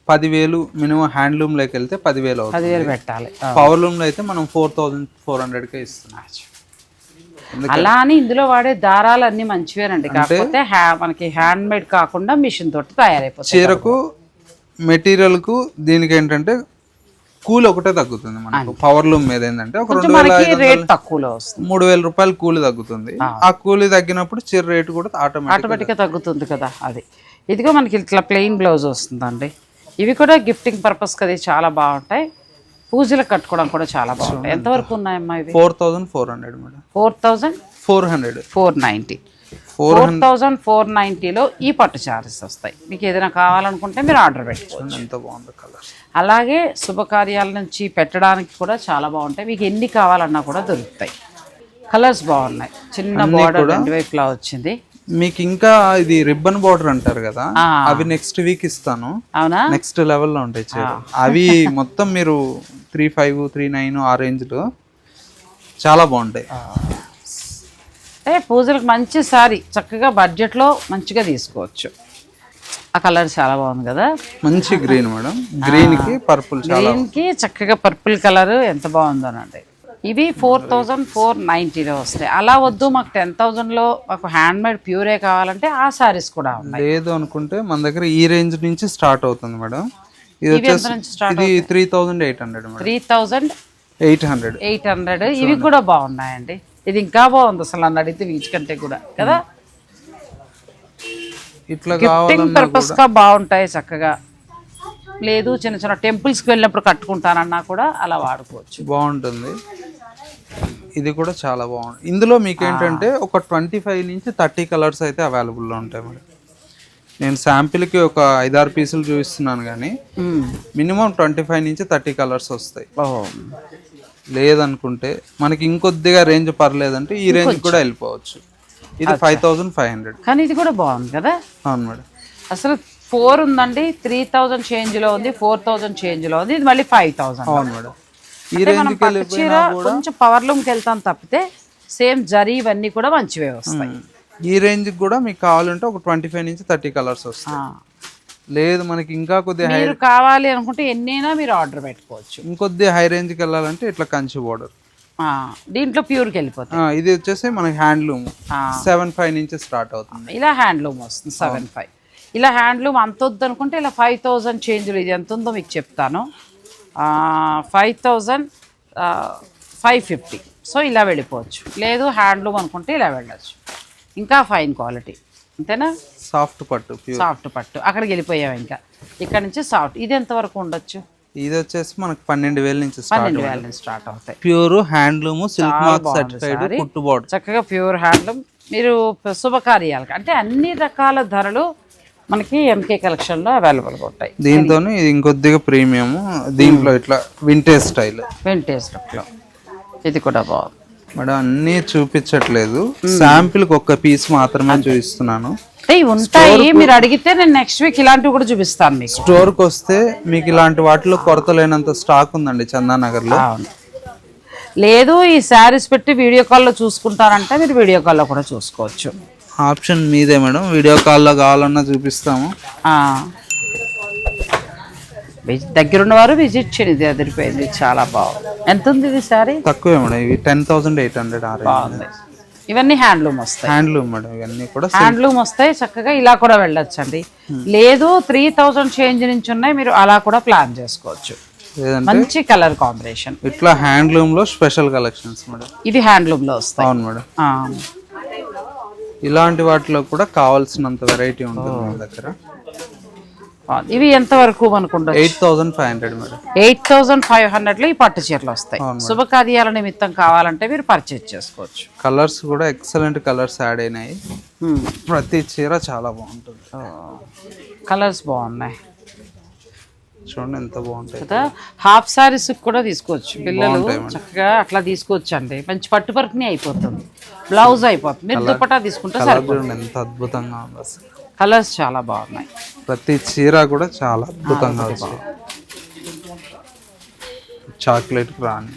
10,000 మినిమం హ్యాండ్లూమ్ లోకి వెళ్తే 10,000 అవుతుంది పెట్టాలి. పవర్ లూమ్ లో అయితే మనం 4400కే ఇస్తున్నాం. అలా అని ఇందులో వాడే దారాలు అన్ని మంచివేనండి, కాకపోతే మనకి హ్యాండ్ మేడ్ కాకుండా మిషన్ తోటి తయారైపోతుంది. చీరకు మెటీరియల్ కు దీనికి ఏంటంటే కూలి ఒకటే తగ్గుతుంది మనకు. పవర్ లూమ్ మీద ఏంటంటే ఒక 3,000 రూపాయలు కూలి తగ్గుతుంది. ఆ కూలి తగ్గినప్పుడు చీర రేటు కూడా ఆటోమేటిక్ గా తగ్గుతుంది కదా. అది ఇదిగో మనకి ఇట్లా ప్లెయిన్ బ్లౌజ్ వస్తుందండి. ఇవి కూడా గిఫ్టింగ్ పర్పస్ కదా, చాలా బాగుంటాయి. పూజలకు కట్టుకోవడం కూడా చాలా బాగుంటాయి. ఎంతవరకు ఉన్నాయమ్మా ఇవి? 4,400 మేడం. 4,490. 4490లో ఈ పట్టు శారీస్ వస్తాయి. మీకు ఏదైనా కావాలనుకుంటే మీరు ఆర్డర్ పెట్టుకోవచ్చు. ఎంత బాగుంది కలర్. అలాగే శుభకార్యాల నుంచి పెట్టడానికి కూడా చాలా బాగుంటాయి. మీకు ఎన్ని కావాలన్నా కూడా దొరుకుతాయి. కలర్స్ బాగున్నాయి. చిన్న బార్డర్ రెండు వైపులా వచ్చింది. మీకు ఇంకా ఇది రిబ్బన్ బార్డర్ అంటారు కదా, అవి నెక్స్ట్ వీక్ ఇస్తాను. అవునా? నెక్స్ట్ లెవెల్లో ఉంటాయి చీరలు. అవి మొత్తం మీరు 35, 39 ఆ రేంజ్లో చాలా బాగుంటాయి. అంటే పూజలకు మంచి సారీ, చక్కగా బడ్జెట్లో మంచిగా తీసుకోవచ్చు. ఆ కలర్ చాలా బాగుంది కదా, మంచి గ్రీన్ మేడం. గ్రీన్ కి పర్పుల్, గ్రీన్ కి చక్కగా పర్పుల్ కలర్ ఎంత బాగుందోనండి. ఇవి 4490లో వస్తాయి. అలా వద్దు మాకు 10,000లో మాకు హ్యాండ్ మేడ్ ప్యూరే కావాలంటే ఆ సారీస్ కూడా ఉన్నాయి. లేదు అనుకుంటే మన దగ్గర ఈ రేంజ్ నుంచి స్టార్ట్ అవుతుంది మేడం. ఇది వచ్చేసి ఇది 3800 మేడం. 3800. ఇవి కూడా బాగున్నాయండి. ఇది ఇంకా బాగుంది అసలు నన్ను అడిగితే వీటికంటే కూడా కదా. ఇట్లా గిఫ్టింగ్ పర్పస్ గా బాగుంటాయి చక్కగా. లేదు చిన్న చిన్న టెంపుల్స్కి వెళ్ళినప్పుడు కట్టుకుంటానన్నా కూడా అలా వాడుకోవచ్చు. బాగుంటుంది. ఇది కూడా చాలా బాగుంది. ఇందులో మీకు ఏంటంటే ఒక 25 నుంచి 30 కలర్స్ అయితే అవైలబుల్లో ఉంటాయి మేడం. నేను శాంపిల్కి ఒక 5-6 పీసులు చూపిస్తున్నాను కానీ మినిమం 25 నుంచి 30 కలర్స్ వస్తాయి. లేదనుకుంటే మనకి ఇంకొద్దిగా రేంజ్ పర్లేదంటే ఈ రేంజ్ కూడా వెళ్ళిపోవచ్చు. ఇది 5500. కానీ ఇది కూడా బాగుంది కదా. అవును మేడం. అసలు 4 ఉందండి, 3000 చేంజ్లో ఉంది, 4000 చేంజ్లో ఉంది. ఇది మళ్ళీ 5000. అవును మేడం. ఈ రేంజ్ చీర కొంచెం పవర్ లూమ్కి వెళ్తాం తప్పితే సేమ్ జరీ ఇవన్నీ కూడా మంచివే వస్తాయి. ఈ రేంజ్ కూడా మీకు కావాలంటే ఒక 25 నుంచి 30 కలర్స్ వస్తాయి. లేదు మనకి ఇంకా కొద్దిగా మీరు కావాలి అనుకుంటే ఎన్నైనా మీరు ఆర్డర్ పెట్టుకోవచ్చు. ఇంకొద్ది హై రేంజ్కి వెళ్ళాలంటే ఇట్లా కంచి బోర్డర్, దీంట్లో ప్యూర్కి వెళ్ళిపోతుంది. ఇది వచ్చేసి మనకి హ్యాండ్లూమ్ 75 నుంచి స్టార్ట్ అవుతుంది. ఇలా హ్యాండ్లూమ్ వస్తుంది 75. ఇలా హ్యాండ్లూమ్ అంత వద్దు అనుకుంటే ఇలా 5000 చేంజ్లు. ఇది ఎంత ఉందో మీకు చెప్తాను. 5550. సో ఇలా వెళ్ళిపోవచ్చు. లేదు హ్యాండ్లూమ్ అనుకుంటే ఇలా వెళ్ళచ్చు. ఇంకా ఫైన్ క్వాలిటీ, అంతేనా? సాఫ్ట్ పట్టు, సాఫ్ట్ పట్టు అక్కడికి వెళ్ళిపోయావు. ఇంకా ఇక్కడ నుంచి సాఫ్ట్. ఇది ఎంతవరకు ఉండొచ్చు? ఇది వచ్చేసి మనకు 12,000 నుంచి స్టార్ట్ అవుతాయి. Pure handloom, silk mark certified కుట్టు బోర్డు, చక్కగా ప్యూర్ హ్యాండ్లూమ్. మీరు శుభకార్యాలకు అంటే అన్ని రకాల ధరలు మనకి ఎంకే కలెక్షన్లో అవైలబుల్గా ఉంటాయి. దీంతో ఇది ఇంకొద్దిగా ప్రీమియం. దీంట్లో ఇట్లా వింటేజ్ స్టైల్, వింటేజ్ లుక్లో ఇది కూడా బాగుంది మేడం. అన్నీ చూపించట్లేదు, శాంపిల్కి ఒక్క పీస్ మాత్రమే చూపిస్తున్నాను. ఉంటాయి, మీరు అడిగితే నేను నెక్స్ట్ వీక్ ఇలాంటివి కూడా చూపిస్తాను మీకు. స్టోర్కి వస్తే మీకు ఇలాంటి వాటిలో కొరత లేనంత స్టాక్ ఉందండి చందానగర్లో. లేదు ఈ శారీస్ పెట్టి వీడియో కాల్లో చూసుకుంటారంటే మీరు వీడియో కాల్లో కూడా చూసుకోవచ్చు. ఆప్షన్ మీదే మేడం. వీడియో కాల్లో కావాలన్నా చూపిస్తాము. దగ్గరున్న వారు విజిట్ చేయండి. అదిరిపోయింది, చాలా బాగుంది. ఎంత ఉంది ఇది శారీ? తక్కువే మేడం, ఇవి 10,800. బాగుంది. ఇవన్నీ హ్యాండ్లూమ్ వస్తాయి. హ్యాండ్లూమ్ మేడం, ఇవన్నీ కూడా హ్యాండ్లూమ్ వస్తాయి. చక్కగా ఇలా కూడా వెళ్ళొచ్చు అండి. లేదు 3000 చేంజ్ నుంచి ఉన్నాయి, మీరు అలా కూడా ప్లాన్ చేసుకోవచ్చు. మంచి కలర్ కాంబినేషన్. ఇట్లా హ్యాండ్లూమ్ లో స్పెషల్ కలెక్షన్స్ మేడం. ఇవి హ్యాండ్లూమ్ లో వస్తాయి. అవును మేడం. ఇలాంటి వాటిలో కూడా కావాల్సినంత వెరైటీ ఉంటుంది మన దగ్గర. ఇవి ఎంత వరకు అనుకుంటా? 8500 మేడం. 8500లో ఈ పట్టు చీరలు వస్తాయి. శుభకార్యాల నిమిత్తం కావాలంటే మీరు పర్చేజ్ చేసుకోవచ్చు. కలర్స్ కూడా ఎక్సలెంట్ కలర్స్ యాడ్ అయినాయి. ప్రతి చీర చాలా బాగుంటుంది. కలర్స్ బాగున్నాయి చూడండి ఎంత బాగుంటాయి కదా. హాఫ్ సారీస్ కూడా తీసుకోవచ్చు పిల్లలు, చక్కగా అట్లా తీసుకోవచ్చు అండి. మంచి పట్టు పరుపుని అయిపోతుంది, బ్లౌజ్ అయిపోతుంది. మీరు దుపట్టా తీసుకుంటే సరిపోతుంది. ఎంత అద్భుతంగా ఉంది అసలు. కలర్స్ చాలా బాగున్నాయి. ప్రతి చీర కూడా చాలా అద్భుతంగా ఉంది. చాక్లెట్ రాని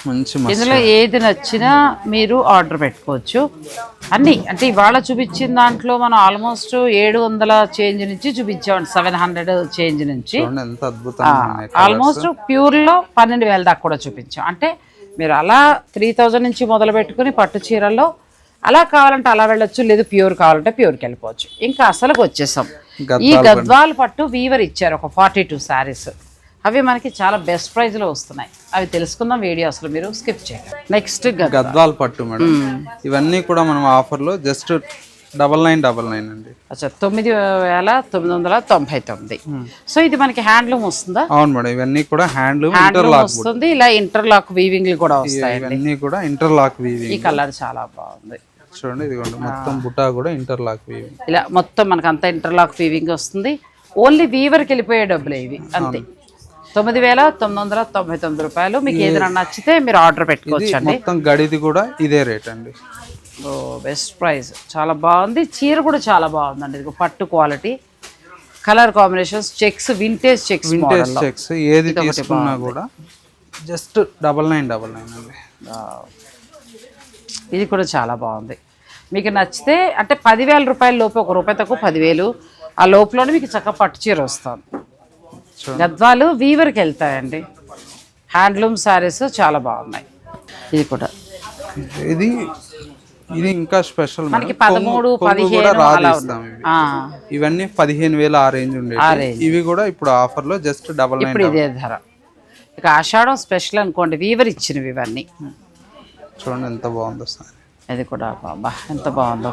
మంచి, ఇందులో ఏది నచ్చినా మీరు ఆర్డర్ పెట్టుకోవచ్చు. అన్నీ అంటే ఇవాళ చూపించిన దాంట్లో మనం ఆల్మోస్ట్ 700 చేంజ్ నుంచి చూపించామండి. 700 చేంజ్ నుంచి ఎంత అద్భుతంగా ఆల్మోస్ట్ ప్యూర్లో 12,000 దాకా కూడా చూపించాం. అంటే మీరు అలా 3000 నుంచి మొదలు పెట్టుకుని పట్టు చీరల్లో అలా కావాలంటే అలా వెళ్ళొచ్చు. లేదు ప్యూర్ కావాలంటే ప్యూర్కి వెళ్ళిపోవచ్చు. ఇంకా అసలుకి వచ్చేసాం. ఈ గద్వాల్ పట్టు వీవర్ ఇచ్చారు ఒక 42 శారీస్. అవి మనకి చాలా బెస్ట్ ప్రైస్లో వస్తున్నాయి. అవి తెలుసుకుందాం వీడియో, అసలు మీరు స్కిప్ చేయండి. నెక్స్ట్ గద్వాల్ పట్టు మేడం. ఇవన్నీ కూడా మనం ఆఫర్లో జస్ట్ 9999 అండి. అచ్చా 9999. సో ఇది మనకి హ్యాండ్లూమ్ వస్తుందా? అవును మేడం, ఇవన్నీ కూడా హ్యాండ్లూమ్ వస్తుంది. ఇలా ఇంటర్లాక్ వీవింగ్ కూడా వస్తాయి. ఇవన్నీ కూడా ఇంటర్లాక్ వీవింగ్. ఈ కలర్ చాలా బాగుంది. చూడండి ఇదిగోండి మొత్తం బుటా కూడా ఇంటర్లాక్ వీవింగ్. ఇలా మొత్తం మనకు అంతా ఇంటర్లాక్ వీవింగ్ వస్తుంది. ఓన్లీ వీవర్కి వెళ్ళిపోయే డబ్బులే ఇవి అంతే. 9,999 రూపాయలు. మీకు ఏదైనా నచ్చితే మీరు ఆర్డర్ పెట్టుకోవచ్చు అండి. మొత్తం గడిది కూడా ఇదే రేట్ అండి. ఓ బెస్ట్ ప్రైస్, చాలా బాగుంది. చీర కూడా చాలా బాగుందండి. ఇది పట్టు quality, colour combinations, checks, vintage checks. ఏది తీసుకున్నా కూడా జస్ట్ 9999 అండి. ఇది కూడా చాలా బాగుంది. మీకు నచ్చితే అంటే 10,000 రూపాయల లోపు, ₹1 తక్కువ 10,000 ఆ లోపులోనే మీకు చక్కగా పట్టు చీర వస్తుంది. గద్వాలు వీవర్కి వెళ్తాయండి. హ్యాండ్లూమ్ శారీస్ చాలా బాగున్నాయి. ఇది కూడా ఇది ఇంకా స్పెషల్ మనకి 13, 15 ఇవన్నీ 15,000 ఆ రేంజ్ ఉండేవి. ఇవి కూడా ఇప్పుడు ఆఫర్ లో జస్ట్ 99. ఇప్పుడు ఇదే ధర. ఇక ఆషాఢం స్పెషల్ అనుకోండి, వీవర్ ఇచ్చినవి ఇవన్నీ. చూడండి ఎంత బాగుందో సార్. ఇది కూడా బాబా ఎంత బాగుందో.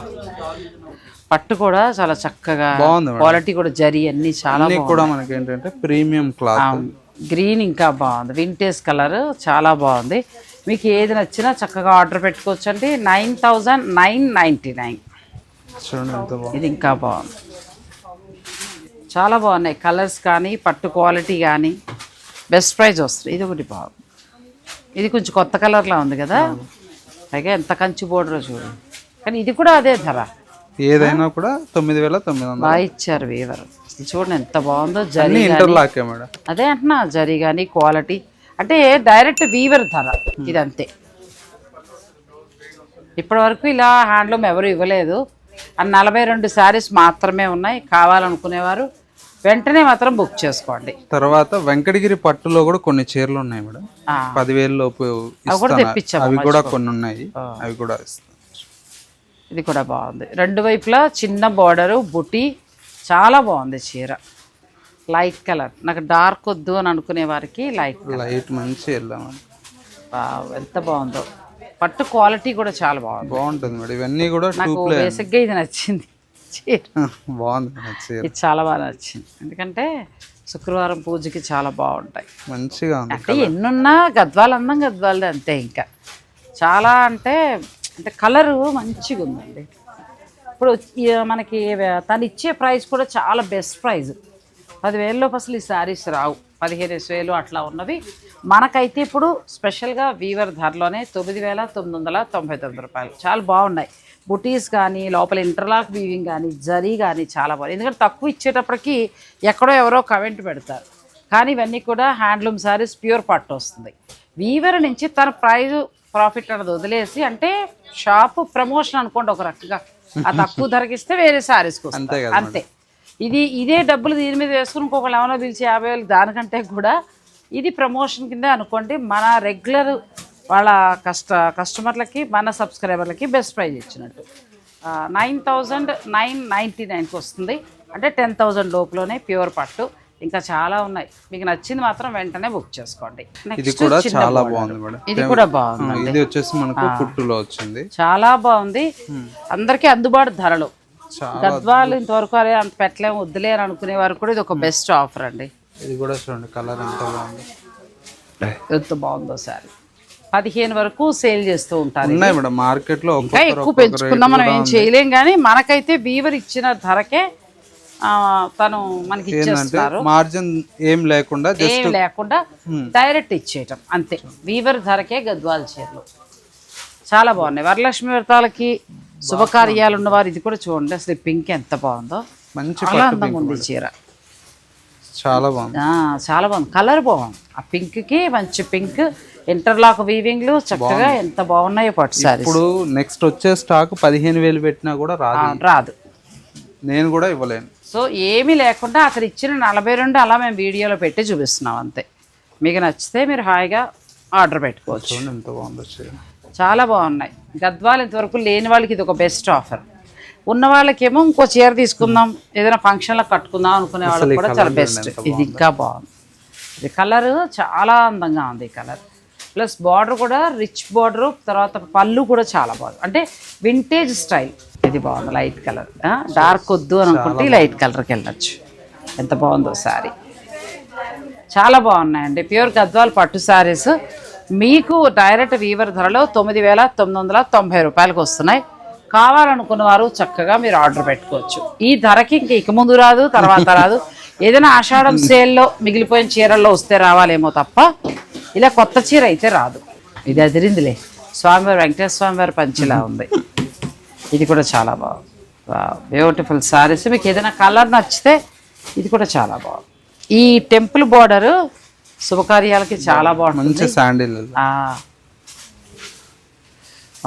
పట్టు కూడా చాలా చక్కగా బాగుంది. క్వాలిటీ కూడా జరీ అన్ని చాలా కూడా మనకి ఏంటంటే ప్రీమియం క్లాత్. గ్రీన్ ఇంకా బాగుంది, వింటేజ్ కలర్ చాలా బాగుంది. మీకు ఏది నచ్చినా చక్కగా ఆర్డర్ పెట్టుకోవచ్చు అండి. 9,999. చూడండి ఎంత బాగుంది. ఇది ఇంకా బాగుంది, చాలా బాగున్నాయి కలర్స్ కానీ పట్టు క్వాలిటీ కానీ బెస్ట్ ప్రైస్ వస్తుంది. ఇది ఒకటి బాగుంది. ఇది కొంచెం కొత్త కలర్లా ఉంది కదా, పైగా ఎంత కంచి బోర్డర్ చూడండి. కానీ ఇది కూడా అదే ధర, ఏదైనా కూడా 9,900 బాగా ఇచ్చారు వీవర్. చూడండి ఎంత బాగుందో. జరీ అదే అంటున్నా, జరీ కానీ క్వాలిటీ అంటే డైరెక్ట్ వీవర్ ధర ఇది అంతే. ఇప్పటి వరకు ఇలా హ్యాండ్లూమ్ ఎవరు ఇవ్వలేదు. 42 శారీస్ మాత్రమే ఉన్నాయి. కావాలనుకునేవారు వెంటనే మాత్రం బుక్ చేసుకోండి. తర్వాత వెంకటగిరి పట్టులో కూడా కొన్ని చీరలు ఉన్నాయి మేడం, 10,000 లోపు అవి కూడా కొన్ని ఉన్నాయి, అవి కూడా ఇస్తాం. ఇది కూడా బాగుంది. రెండు వైపులా చిన్న బార్డరు బుటీ, చాలా బాగుంది చీర. లైట్ కలర్, నాకు డార్క్ వద్దు అని అనుకునే వారికి లైట్ మంచి ఎంత బాగుందో. పట్టు క్వాలిటీ కూడా చాలా బాగుంటుంది మేడం. ఇవన్నీ కూడా నాకు బేసిక్గా ఇది నచ్చింది చీర, బాగుంది. ఇది చాలా బాగా నచ్చింది. ఎందుకంటే శుక్రవారం పూజకి చాలా బాగుంటాయి, మంచిగా ఉంది. అంటే ఎన్నున్నా గద్వాలు అందం గద్వాలది అంతే. ఇంకా చాలా అంటే కలరు మంచిగా ఉందండి. ఇప్పుడు మనకి తను ఇచ్చే ప్రైస్ కూడా చాలా బెస్ట్ ప్రైస్. 10,000 లోపు అసలు ఈ శారీస్ రావు, 15,000 అట్లా ఉన్నవి. మనకైతే ఇప్పుడు స్పెషల్గా వీవర్ ధరలోనే 9,999 రూపాయలు. చాలా బాగున్నాయి. బుటీస్ కానీ లోపల ఇంటర్లాక్ వీవింగ్ కానీ జరీ కానీ చాలా బాగుంది. ఎందుకంటే తక్కువ ఇచ్చేటప్పటికి ఎక్కడో ఎవరో కమెంట్ పెడతారు, కానీ ఇవన్నీ కూడా హ్యాండ్లూమ్ శారీస్, ప్యూర్ పట్టు వస్తుంది. వీవర్ నుంచి తన ప్రైజ్ ప్రాఫిట్ అన్నది వదిలేసి, అంటే షాపు ప్రమోషన్ అనుకోండి ఒక రకంగా, ఆ తక్కువ ధరకి ఇస్తే వేరే శారీస్కి వస్తుంది అంతే. ఇదే డబ్బులు దీని మీద వేసుకుని ఇంకొకళ్ళు ఏమైనా పిలిచి 50,000 దానికంటే కూడా ఇది ప్రమోషన్ కింద అనుకోండి. మన రెగ్యులర్ వాళ్ళ కస్టమర్లకి, మన సబ్స్క్రైబర్లకి బెస్ట్ ప్రైజ్ ఇచ్చినట్టు. 9,999కి వస్తుంది, అంటే 10,000 లోపులోనే ప్యూర్ పట్టు. ఇంకా చాలా ఉన్నాయి, మీకు నచ్చింది మాత్రం వెంటనే బుక్ చేసుకోండి. ఇది కూడా చాలా బాగుంది మేడం. ఇది కూడా బాగుంది. ఇది వచ్చేసి మనకు కుట్టులో వచ్చింది, చాలా బాగుంది. అందరికీ అందుబాటు ధరలు. గద్వాలు ఇంతవరకు అరే అంత పెట్టలేము వద్దులే అని అనుకునే వారు కూడా ఇది ఒక బెస్ట్ ఆఫర్ అండి. ఇది కూడా చూడండి కలర్ ఎంత బాగుంది, ఎంత బాగుందో సారీ. 15 వరకు సేల్ చేస్తూ ఉంటారు మేడం మార్కెట్ లో. ఇంకా ఎక్కువ పెంచుకుందాం మనం ఏం చేయలేం, కానీ మనకైతే వీవర్ ఇచ్చిన ధరకే తను మనకి ఇచ్చేస్తారు. మార్జిన్ ఏం లేకుండా డైరెక్ట్ ఇచ్చేయటం అంతే. వీవర్ ధరకే గద్వాల చీరలు చాలా బాగున్నాయి. వరలక్ష్మి వ్రతాలకి శుభకార్యాలు ఉన్నవారు ఇది కూడా చూడండి. అసలు పింక్ ఎంత బాగుందో, చాలా అందంగా ఉంది చీర. చాలా బాగుంది, చాలా బాగుంది. కలర్ బాగుంది. ఆ పింక్ కి మంచి పింక్ ఇంటర్లాక్ వీవింగ్లు చక్కగా ఎంత బాగున్నాయో పట్టు సారీ. ఇప్పుడు నెక్స్ట్ వచ్చే స్టాక్ 15,000 పెట్టినా కూడా రాదు, నేను కూడా ఇవ్వలేను. సో ఏమీ లేకుండా అతను ఇచ్చిన 42 అలా మేము వీడియోలో పెట్టి చూపిస్తున్నాం అంతే. మీకు నచ్చితే మీరు హాయిగా ఆర్డర్ పెట్టుకోవచ్చు. ఎంత బాగుందో, చాలా బాగున్నాయి. గద్వాలు ఇంతవరకు లేని వాళ్ళకి ఇది ఒక బెస్ట్ ఆఫర్. ఉన్న వాళ్ళకేమో ఇంకో చీర తీసుకుందాం, ఏదైనా ఫంక్షన్లో కట్టుకుందాం అనుకునే వాళ్ళకి కూడా చాలా బెస్ట్. ఇది ఇంకా బాగుంది. ఇది కలర్ చాలా అందంగా ఉంది. ఈ కలర్ ప్లస్ బార్డర్ కూడా రిచ్ బార్డర్, తర్వాత పళ్ళు కూడా చాలా బాగుంది, అంటే వింటేజ్ స్టైల్. ఇది బాగుంది, లైట్ కలర్. డార్క్ వద్దు అని అనుకుంటే లైట్ కలర్కి వెళ్ళచ్చు. ఎంత బాగుందో శారీ, చాలా బాగున్నాయండి. ప్యూర్ గద్వాల్ పట్టు శారీస్ మీకు డైరెక్ట్ వీవర్ ధరలో 9,990 రూపాయలకు వస్తున్నాయి. కావాలనుకున్న వారు చక్కగా మీరు ఆర్డర్ పెట్టుకోవచ్చు. ఈ ధరకి ఇక ముందు రాదు, తర్వాత రాదు. ఏదైనా ఆషాఢం సేల్లో మిగిలిపోయిన చీరల్లో వస్తే రావాలేమో తప్ప ఇలా కొత్త చీర అయితే రాదు. ఇది అదిరిందిలే, స్వామివారి వెంకటేశ్వర స్వామివారి పంచిలా ఉంది. ఇది కూడా చాలా బాగుంది, బ్యూటిఫుల్ సారీస్. మీకు ఏదైనా కలర్ నచ్చితే ఇది కూడా చాలా బాగుంది. ఈ టెంపుల్ బోర్డర్ శుభకార్యాలకి చాలా బాగుంటుంది. శాండిల్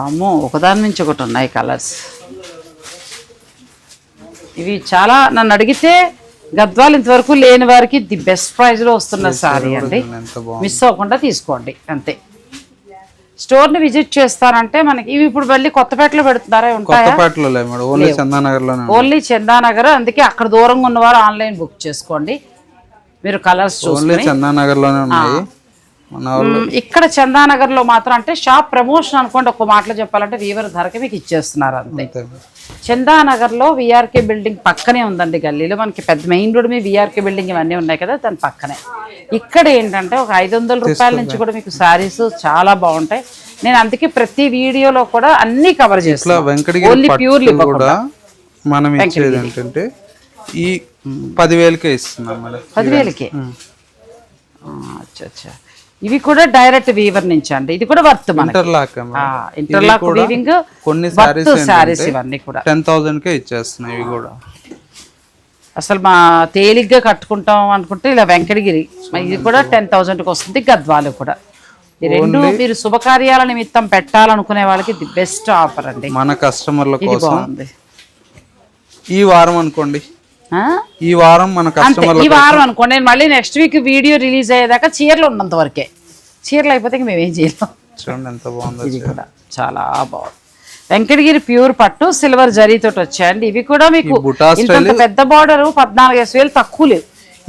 అమ్మో, ఒకదాని నుంచి ఒకటి ఉన్నాయి కలర్స్. ఇవి చాలా, నన్ను అడిగితే గద్వాలు ఇంతవరకు లేని వారికి ది బెస్ట్ ప్రైస్లో వస్తున్న సారీ అండి. మిస్ అవ్వకుండా తీసుకోండి అంతే. స్టోర్ని విజిట్ చేస్తారంటే మనకి ఇవి ఇప్పుడు మళ్ళీ కొత్తపేటలో పెడుతున్నారా? ఉంటాయా? ఓన్లీ చందానగర్. అందుకే అక్కడ దూరంగా ఉన్నవారు ఆన్లైన్ బుక్ చేసుకోండి. మీరు కలర్స్ చూసుకొని చందానగర్లోనే ఉన్నాయి. ఇక్కడ చందానగర్లో మాత్రం అంటే షాప్ ప్రమోషన్ అనుకోండి, ఒక మాటలో చెప్పాలంటే వీవర్ ధరకి మీకు ఇచ్చేస్తున్నారు అంతే. చందానగర్లో విఆర్కే బిల్డింగ్ పక్కనే ఉందండి గల్లీలో. మనకి పెద్ద మెయిన్ రోడ్ మీద విఆర్కే బిల్డింగ్ ఇవన్నీ ఉన్నాయి కదా, దాని పక్కనే. ఇక్కడ ఏంటంటే ఒక 500 రూపాయల నుంచి కూడా మీకు శారీస్ చాలా బాగుంటాయి. నేను అందుకే ప్రతి వీడియోలో కూడా అన్ని కవర్ చేస్తాను. ఓన్లీ ప్యూర్లీ మనం ఇచ్చేది ఏంటంటే ఈ 10,000కే ఇస్తున్నాం మేడం. 10,000కే. అచ్చా, ఇవి కూడా డైరెక్ట్ వీవర్ నుంచి అండి. ఇది కూడా వర్త్ ఇంటర్లాక్ వీవింగ్. కొన్ని సారీస్ ఇవన్నీ కూడా 10,000కే ఇచ్చేస్తున్నాయి. ఇవి కూడా అసలు మా తేలిగ్గా కట్టుకుంటాం అనుకుంటే ఇలా వెంకటగిరి ఇది కూడా 10,000కి వస్తుంది. గద్వాలు కూడా ఈ రెండు మీరు శుభకార్యాల నిమిత్తం పెట్టాలనుకునే వాళ్ళకి ది బెస్ట్ ఆఫర్ అండి. మన కస్టమర్ల కోసం ఈ వారం అనుకోండి, ఈ వారం మన కస్టమర్ల ఈ వారం అనుకోండి. నేను మళ్ళీ నెక్స్ట్ వీక్ వీడియో రిలీజ్ అయ్యేదాకా చీరలు ఉన్నంత వరకే. చీరలు అయిపోతే మేమేం చేయలేం. చూడండి ఎంత బాగుంది. ఇది కూడా చాలా బాగుంది. వెంకటగిరి ప్యూర్ పట్టు సిల్వర్ జరీతోటి వచ్చాయండి. ఇవి కూడా మీకు పెద్ద బార్డర్ 14,000 తక్కువ లేవు.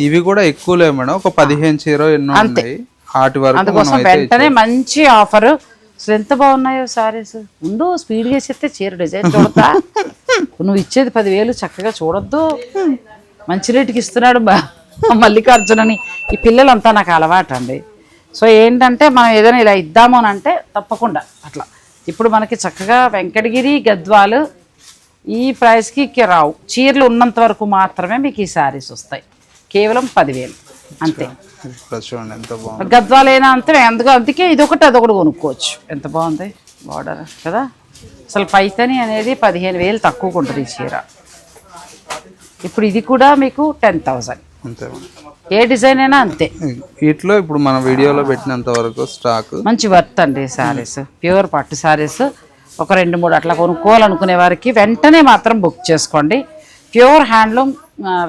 ఇవి కూడా ఎక్కువ లేవు మేడం, ఒక 15 చీర ఎన్నో ఉన్నాయి. అందుకోసం వెంటనే మంచి ఆఫర్. అసలు ఎంత బాగున్నాయో సారీస్. ముందు స్పీడ్గా వేసేస్తే చీర డిజైన్ చూడతా. నువ్వు ఇచ్చేది 10,000 చక్కగా చూడొద్దు. మంచి రేటుకి ఇస్తున్నాడు మల్లికార్జునని. ఈ పిల్లలంతా నాకు అలవాటు అండి. సో ఏంటంటే మనం ఏదైనా ఇలా ఇద్దాము అని అంటే తప్పకుండా అట్లా. ఇప్పుడు మనకి చక్కగా వెంకటగిరి గద్వాలు ఈ ప్రైస్కి రావు. చీరలు ఉన్నంత వరకు మాత్రమే మీకు ఈ శారీస్ వస్తాయి. కేవలం 10,000 అంతే. గద్వాలైనా అంతే. అందుకే ఇదొకటి అదొకటి కొనుక్కోవచ్చు. ఎంత బాగుంది బార్డర్ కదా. అసలు పైతని అనేది 15,000 తక్కువ ఉంటుంది ఈ చీర. ఇప్పుడు ఇది కూడా మీకు 10,000. ఏ డిజైన్ అయినా అంతే. వీటిలో ఇప్పుడు మన వీడియోలో పెట్టినంత వరకు స్టాక్ మంచి వర్త్ అండి. శారీస్ ప్యూర్ పట్టు శారీస్ ఒక 2-3 అట్లా కొనుక్కోవాలనుకునే వారికి వెంటనే మాత్రం బుక్ చేసుకోండి. ప్యూర్ హ్యాండ్లూమ్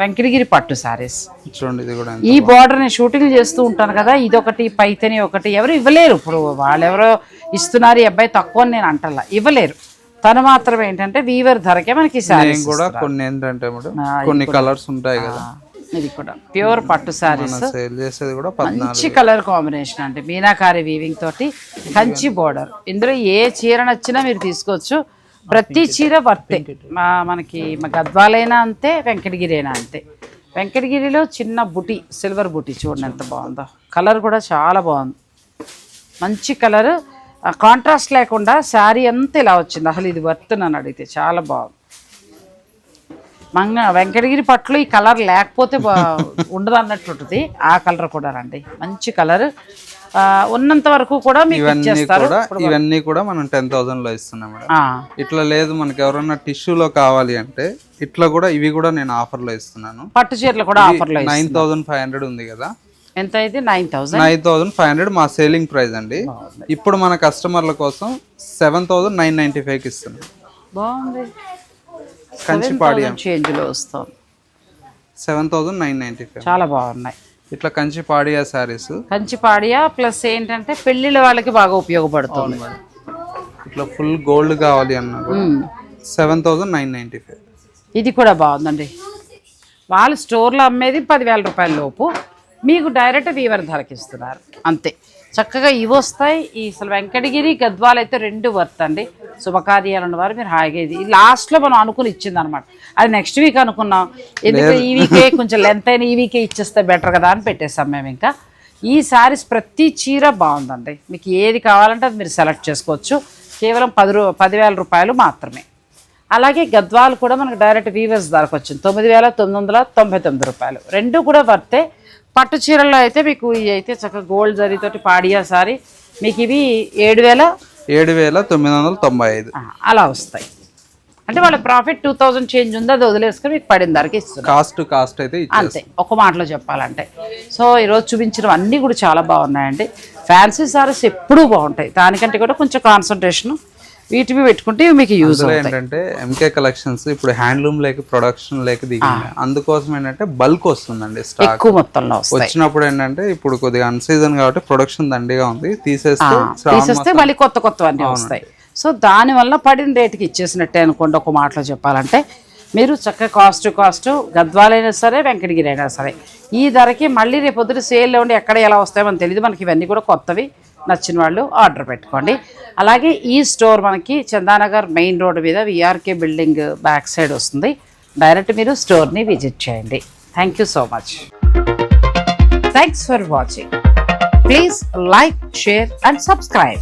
వెంకటగిరి పట్టు శారీస్. చూడండి ఇది కూడా. ఈ బార్డర్ నేను షూటింగ్ చేస్తూ ఉంటాను కదా, ఇదొకటి పైతని ఒకటి. ఎవరు ఇవ్వలేరు. ఇప్పుడు వాళ్ళెవరో ఇస్తున్నారు, ఈ అబ్బాయి తక్కువ అని నేను అంటలా, ఇవ్వలేరు. తను మాత్రం ఏంటంటే వీవర్ ధరకే మనకి శారీస్ కూడా కొన్ని ఏంటంటే కొన్ని కలర్స్ ఉంటాయి కదా. ఇది కూడా ప్యూర్ పట్టు శారీస్. మంచి కలర్ కాంబినేషన్ అంటే మీనాకారి వీవింగ్ తోటి కంచి బోర్డర్. ఇందులో ఏ చీర నచ్చినా మీరు తీసుకోవచ్చు. ప్రతి చీర వర్తే. మనకి గద్వాలైనా అంతే, వెంకటగిరి అయినా అంతే. వెంకటగిరిలో చిన్న బుటి, సిల్వర్ బుటి చూడండి ఎంత బాగుందో. కలర్ కూడా చాలా బాగుంది, మంచి కలర్. కాంట్రాస్ట్ లేకుండా శారీ అంతా ఇలా వచ్చింది. అసలు ఇది వర్త్ నన్ను అడిగితే చాలా బాగుంది. వెంకటగిరి పట్టులో ఈ కలర్ లేకపోతే ఉండదు అన్నట్టు ఉంటుంది. ఆ కలర్ కూడా రండి, మంచి కలర్. ఉన్నంత వరకు కూడా మీకు ఇచ్చేస్తారు. ఇవన్నీ కూడా మనం 10,000లో ఇస్తున్నాం మేడం. ఇట్లా లేదు మనకి ఎవరన్నా టిష్యూలో కావాలి అంటే ఇట్లా కూడా ఇవి కూడా నేను ఆఫర్లో ఇస్తున్నాను. పట్టు చీరలు కూడా ఆఫర్లో 9,500 ఉంది కదా. ఎంత అయితే 9,500 మా సేలింగ్ ప్రైస్ అండి. ఇప్పుడు మన కస్టమర్ల కోసం 7,995కి ఇస్తున్నాం. బాగుంది. కంచి పాడి చేంజ్లో వస్తాం. 7,995 చాలా బాగున్నాయి. ఇట్లా కంచి పాడియా శారీస్. కంచి పాడియా ప్లస్ ఏంటంటే పెళ్లిళ్ళ వాళ్ళకి బాగా ఉపయోగపడుతుంది. ఇట్లా ఫుల్ గోల్డ్ కావాలి అన్నా 7,995. ఇది కూడా బాగుందండి. వాళ్ళు స్టోర్లో అమ్మేది 10,000 రూపాయల లోపు, మీకు డైరెక్ట్ వీవర్ ధరకి ఇస్తున్నారు అంతే. చక్కగా ఇవి వస్తాయి. ఈ అసలు వెంకటగిరి గద్వాలు అయితే 2 వర్త్ అండి. శుభకార్యాలు ఉన్నవారు మీరు హాయిగా ఇది లాస్ట్లో మనం అనుకుని ఇచ్చింది అనమాట. అది నెక్స్ట్ వీక్ అనుకున్నాం, ఎందుకంటే ఈ వీకే కొంచెం లెంత్ అయిన ఈ వీకే ఇచ్చేస్తే బెటర్ కదా అని పెట్టేస్తాం మేము. ఇంకా ఈ శారీస్ ప్రతి చీర బాగుందండి. మీకు ఏది కావాలంటే అది మీరు సెలెక్ట్ చేసుకోవచ్చు. కేవలం 10,000 రూపాయలు మాత్రమే. అలాగే గద్వాలు కూడా మనకు డైరెక్ట్ వీవర్స్ ధరకు వచ్చింది 9,999 రూపాయలు. రెండు కూడా వర్తే. పట్టు చీరల్లో అయితే మీకు ఇవి అయితే చక్కగా గోల్డ్ జరీతోటి పాడియా సారీ మీకు ఇవి 7,995 అలా వస్తాయి. అంటే వాళ్ళ ప్రాఫిట్ 2000 చేంజ్ ఉంది, అది వదిలేసుకొని మీకు పడిన ధరకి ఇస్తుంది. కాస్ట్ అయితే అంతే ఒక మాటలో చెప్పాలంటే. సో ఈరోజు చూపించిన అన్నీ కూడా చాలా బాగున్నాయండి. ఫ్యాన్సీ సారీస్ ఎప్పుడూ బాగుంటాయి, దానికంటే కూడా కొంచెం కాన్సన్ట్రేషన్ వీటివి పెట్టుకుంటే మీకు యూజ్ ఏంటంటే ఎంకే కలెక్షన్స్ ఇప్పుడు హ్యాండ్లూమ్ లేక ప్రొడక్షన్ లేక దిగింది, అందుకోసం ఏంటంటే బల్క్ వస్తుందండి స్టాక్ ఎక్కువ మొత్తంలో వచ్చినప్పుడు ఏంటంటే ఇప్పుడు కొద్దిగా అన్సీజన్ కాబట్టి ప్రొడక్షన్ దండిగా ఉంది, తీసేస్తే మళ్ళీ కొత్తవన్నీ వస్తాయి. సో దానివల్ల పడిన రేటుకి ఇచ్చేసినట్టే అనుకోండి. ఒక మాటలో చెప్పాలంటే మీరు చక్కగా కాస్ట్ గద్వాలైనా సరే వెంకటగిరి అయినా సరే ఈ ధరకి మళ్ళీ రేపు పొద్దున సేల్లో ఉండి ఎక్కడ ఎలా వస్తాయో మనకు తెలియదు. మనకి ఇవన్నీ కూడా కొత్తవి, నచ్చిన వాళ్ళు ఆర్డర్ పెట్టుకోండి. అలాగే ఈ స్టోర్ మనకి చందానగర్ మెయిన్ రోడ్ మీద విఆర్కే బిల్డింగ్ బ్యాక్ సైడ్ వస్తుంది. డైరెక్ట్ మీరు స్టోర్ని విజిట్ చేయండి. Thank you so much. Thanks for watching. Please like, share and subscribe.